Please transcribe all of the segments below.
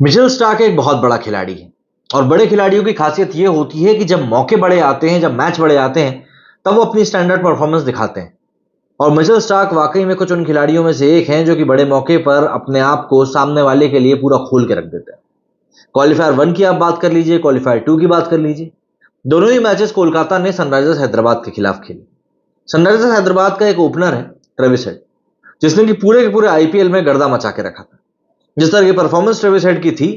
Mitchell Starc एक बहुत बड़ा खिलाड़ी है और बड़े खिलाड़ियों की खासियत यह होती है कि जब मौके बड़े आते हैं, जब मैच बड़े आते हैं, तब वो अपनी स्टैंडर्ड परफॉर्मेंस दिखाते हैं। और मिचेल स्टार्क वाकई में कुछ उन खिलाड़ियों में से एक हैं जो कि बड़े मौके पर अपने आप को सामने वाले के लिए पूरा खोल के रख देते हैं। क्वालिफायर 1 की आप बात कर लीजिए, क्वालिफायर 2 की बात कर लीजिए। दोनों ही मैचेस कोलकाता ने सनराइजर्स हैदराबाद के खिलाफ खेले। सनराइजर्स हैदराबाद का एक ओपनर है ट्रेविस हेड, जिसने कि पूरे के पूरे आईपीएल में गर्दा मचा के रखा था। जिस तरह की परफॉर्मेंस ट्रेविस हेड की थी,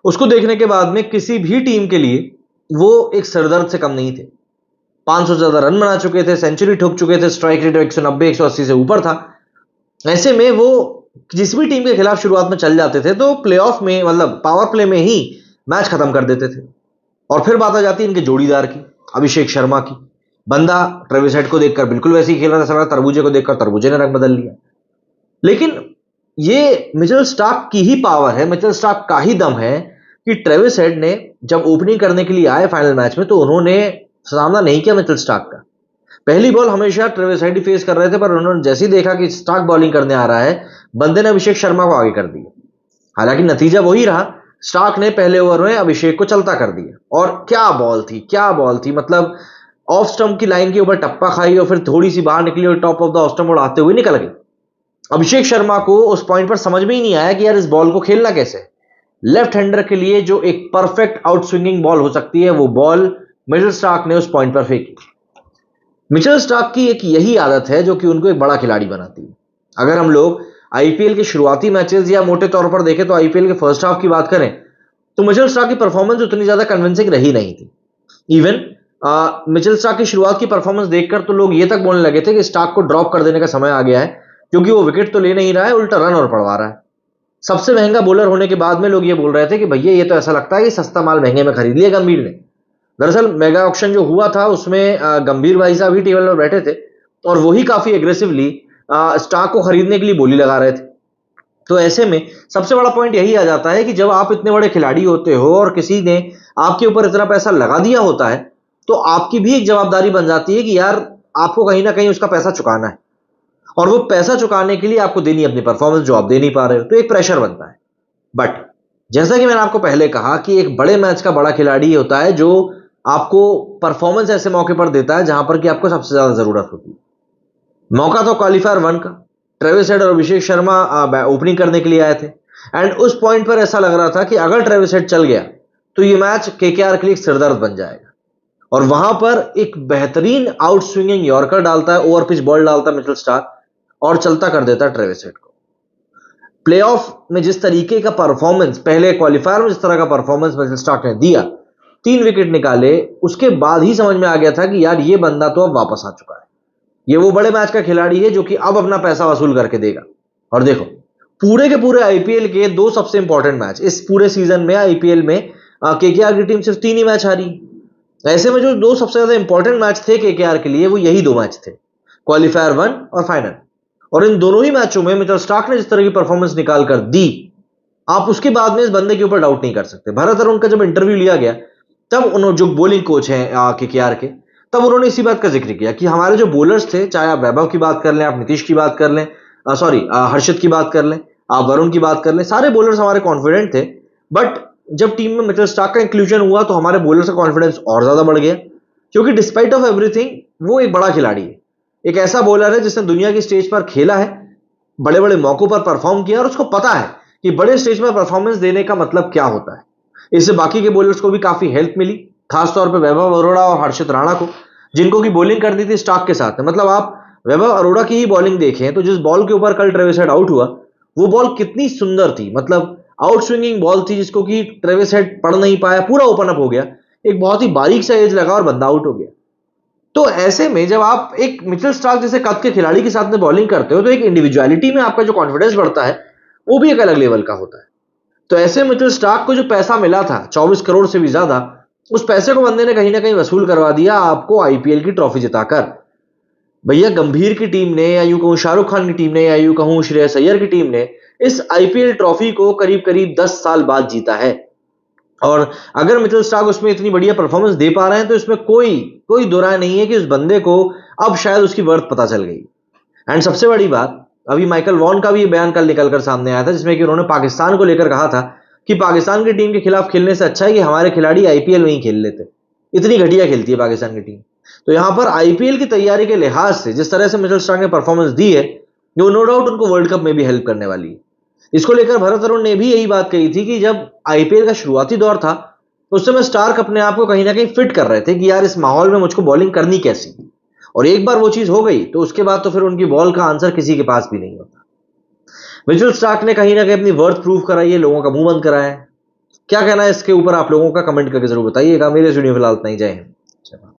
उसको देखने के बाद में किसी भी टीम के लिए वो एक सरदर्द से कम नहीं थे। 500 से ज्यादा रन बना चुके थे, सेंचुरी ठोक चुके थे, स्ट्राइक रेट 190 180 से ऊपर था। ऐसे में वो जिस भी टीम के खिलाफ शुरुआत में चल जाते थे तो प्लेऑफ में, मतलब पावर प्ले में ही मैच खत्म कर देते थे। और फिर बात आ जाती है इनके जोड़ीदार की, अभिषेक शर्मा की। बंदा ट्रेविस हेड को देखकर बिल्कुल वैसे ही खेल रहा था, तरबूजे को देखकर तरबूजे ने रंग बदल लिया। लेकिन ये मिचेल स्टार्क की ही पावर है, मिचेल स्टार्क का ही दम है कि ट्रेविस हेड ने जब ओपनिंग करने के लिए आए फाइनल मैच में, तो उन्होंने सामना नहीं किया मिचेल स्टार्क का। पहली बॉल हमेशा ट्रेविस हेड ही फेस कर रहे थे, पर उन्होंने जैसे ही देखा कि स्टार्क बॉलिंग करने आ रहा है, बंदे ने अभिषेक शर्मा को आगे कर दिया। हालांकि नतीजा वही रहा, स्टार्क ने पहले ओवर में अभिषेक को चलता कर दिया। और क्या बॉल थी, क्या बॉल थी! मतलब ऑफ स्टंप की लाइन के ऊपर टप्पा खाई और फिर थोड़ी सी बाहर निकली और top of the off stump उड़ाते हुए निकल गई। अभिषेक शर्मा को उस पॉइंट पर समझ में ही नहीं आया कि यार इस बॉल को खेलना कैसे। लेफ्ट हैंडर के लिए जो एक परफेक्ट आउट स्विंगिंग बॉल हो सकती है, वो बॉल मिचेल स्टार्क ने उस पॉइंट पर फेंकी। मिचेल स्टार्क की एक यही आदत है जो कि उनको एक बड़ा खिलाड़ी बनाती है। अगर हम लोग आईपीएल के शुरुआती मैचेस या मोटे तौर पर देखें तो आईपीएल के फर्स्ट हाफ की बात करें, तो मिचेल स्टार्क की परफॉर्मेंस उतनी ज्यादा कन्विंसिंग रही नहीं थी। इवन मिचेल स्टार्क की शुरुआत की परफॉर्मेंस देखकर तो लोग ये तक बोलने लगे थे कि स्टार्क को ड्रॉप कर देने का समय आ गया है, क्योंकि वो विकेट तो ले नहीं रहा है, उल्टा रन और पड़वा रहा है। सबसे महंगा बॉलर होने के बाद में लोग ये बोल रहे थे कि भैया ये तो ऐसा लगता है कि सस्ता माल महंगे में खरीद लिया गंभीर ने। दरअसल मेगा ऑक्शन जो हुआ था उसमें गंभीर भाई साहब ही टेबल पर बैठे थे और वही काफी एग्रेसिवली स्टार्क को खरीदने के लिए बोली लगा रहे थे। तो ऐसे में सबसे बड़ा पॉइंट यही आ जाता है कि जब आप इतने बड़े खिलाड़ी होते हो और किसी ने आपके ऊपर इतना पैसा लगा दिया होता है, तो आपकी भी एक जवाबदारी बन जाती है कि यार आपको कहीं ना कहीं उसका पैसा चुकाना है। और वो पैसा चुकाने के लिए आपको देनी है अपनी परफॉर्मेंस, जो आप दे नहीं पा रहे हो, तो एक प्रेशर बनता है। बट जैसा कि मैंने आपको पहले कहा कि एक बड़े मैच का बड़ा खिलाड़ी होता है जो आपको परफॉर्मेंस ऐसे मौके पर देता है जहां पर कि आपको सबसे ज्यादा जरूरत होती है। मौका तो क्वालिफायर 1 का, ट्रेविस हेड और अभिषेक शर्मा ओपनिंग करने के लिए आए थे। एंड उस पॉइंट पर ऐसा लग रहा था कि अगर ट्रेविस हेड चल गया तो ये मैच केकेआर के लिए एक सिरदर्द बन जाएगा। और वहां पर एक बेहतरीन आउट स्विंगिंग यॉर्कर डालता है, ओवर पिच बॉल डालता है मिचेल स्टार्क और चलता कर देता है ट्रेविस हेड को। प्लेऑफ में जिस तरीके का परफॉर्मेंस, पहले क्वालिफायर में जिस तरह का परफॉर्मेंस मिचेल स्टार्क ने दिया, 3 विकेट निकाले, उसके बाद ही समझ में आ गया था कि यार ये बंदा तो अब वापस आ चुका है। ये वो बड़े मैच का खिलाड़ी है जो कि अब अपना पैसा वसूल करके देगा। और देखो, पूरे के पूरे आईपीएल के 2 सबसे इंपॉर्टेंट मैच इस पूरे सीजन में आईपीएल में केकेआर की टीम सिर्फ 3 ही मैच हारी। ऐसे में जो 2 सबसे ज्यादा इंपॉर्टेंट मैच थे केकेआर के लिए, वो यही 2 मैच थे, क्वालिफायर 1 और फाइनल। और इन दोनों ही मैचों में मिचेल स्टार्क ने जिस तरह की परफॉर्मेंस निकाल कर दी, आप उसके बाद में इस बंदे के ऊपर डाउट नहीं कर सकते। भरत अरुण का जब इंटरव्यू लिया गया, तब उन्होंने, जो बॉलिंग कोच हैं केकेआर के, तब उन्होंने इसी बात का जिक्र किया कि हमारे जो बॉलर्स थे, चाहे आप वैभव की बात कर लें, आप नीतीश की बात कर लें, सॉरी हर्षित की बात कर लें, आप वरुण की बात कर लें, सारे बॉलर्स हमारे कॉन्फिडेंट थे। बट जब टीम में मिचेल स्टार्क का इंक्लूजन हुआ तो हमारे बॉलर्स का कॉन्फिडेंस और ज्यादा बढ़ गया, क्योंकि डिस्पाइट ऑफ एवरीथिंग वो एक बड़ा खिलाड़ी है। एक ऐसा बॉलर है जिसने दुनिया की स्टेज पर खेला है, बड़े बड़े मौकों पर परफॉर्म किया, और उसको पता है कि बड़े स्टेज पर परफॉर्मेंस देने का मतलब क्या होता है। इससे बाकी के बॉलर्स को भी काफी हेल्प मिली, खासतौर पर वैभव अरोड़ा और हर्षित राणा को, जिनको की बॉलिंग करनी थी स्टार्क के साथ में। मतलब आप वैभव अरोड़ा की ही बॉलिंग देखें तो जिस बॉल के ऊपर कल ट्रेविस हेड आउट हुआ, वो बॉल कितनी सुंदर थी। मतलब आउट स्विंगिंग बॉल थी जिसको कि ट्रेविस हेड पढ़ नहीं पाया, पूरा ओपन अप हो गया, एक बहुत ही बारीक सा एज लगा और बंदा आउट हो गया। तो ऐसे में जब आप एक मिचेल स्टार्क जैसे कद के खिलाड़ी के साथ में बॉलिंग करते हो, तो एक इंडिविजुअलिटी में आपका जो कॉन्फिडेंस बढ़ता है, वो भी एक अलग लेवल का होता है। तो ऐसे मिचेल स्टार्क को जो पैसा मिला था 24 करोड़ से भी ज्यादा, उस पैसे को बंदे ने कहीं ना कहीं वसूल करवा दिया आपको आईपीएल की ट्रॉफी जिताकर। भैया गंभीर की टीम ने, या यूं कहूं शाहरुख खान की टीम ने, या यूं कहूं श्रेयस अय्यर की टीम ने इस आईपीएल ट्रॉफी को करीब करीब 10 साल बाद जीता है। और अगर मिचेल स्टार्क उसमें इतनी बढ़िया परफॉर्मेंस दे पा रहे हैं, तो इसमें कोई कोई दो राय नहीं है कि उस बंदे को अब शायद उसकी वर्थ पता चल गई। एंड सबसे बड़ी बात, अभी माइकल वॉन का भी बयान कल निकल कर सामने आया था, जिसमें कि उन्होंने पाकिस्तान को लेकर कहा था कि पाकिस्तान की टीम के खिलाफ खेलने से अच्छा है कि हमारे खिलाड़ी आईपीएल में ही खेल लेते। इतनी घटिया खेलती है पाकिस्तान की टीम। तो यहां पर आईपीएल की तैयारी के लिहाज से जिस तरह से मिचेल स्टार्क ने परफॉर्मेंस दी है, वो नो डाउट उनको वर्ल्ड कप में भी हेल्प करने वाली है। इसको लेकर भरत अरुण ने भी यही बात कही थी कि जब आईपीएल का शुरुआती दौर था तो उस समय स्टार्क अपने आप को कहीं ना कहीं फिट कर रहे थे कि यार इस माहौल में मुझको बॉलिंग करनी कैसी। और एक बार वो चीज हो गई तो उसके बाद तो फिर उनकी बॉल का आंसर किसी के पास भी नहीं होता। मिचेल स्टार्क ने कहीं ना कहीं अपनी वर्थ प्रूव कराई है, लोगों का मुंह बंद कराया है। क्या कहना है इसके ऊपर आप लोगों का, कमेंट करके जरूर बताइएगा। मेरे इस वीडियो में फिलहाल इतना ही। जय हिंद।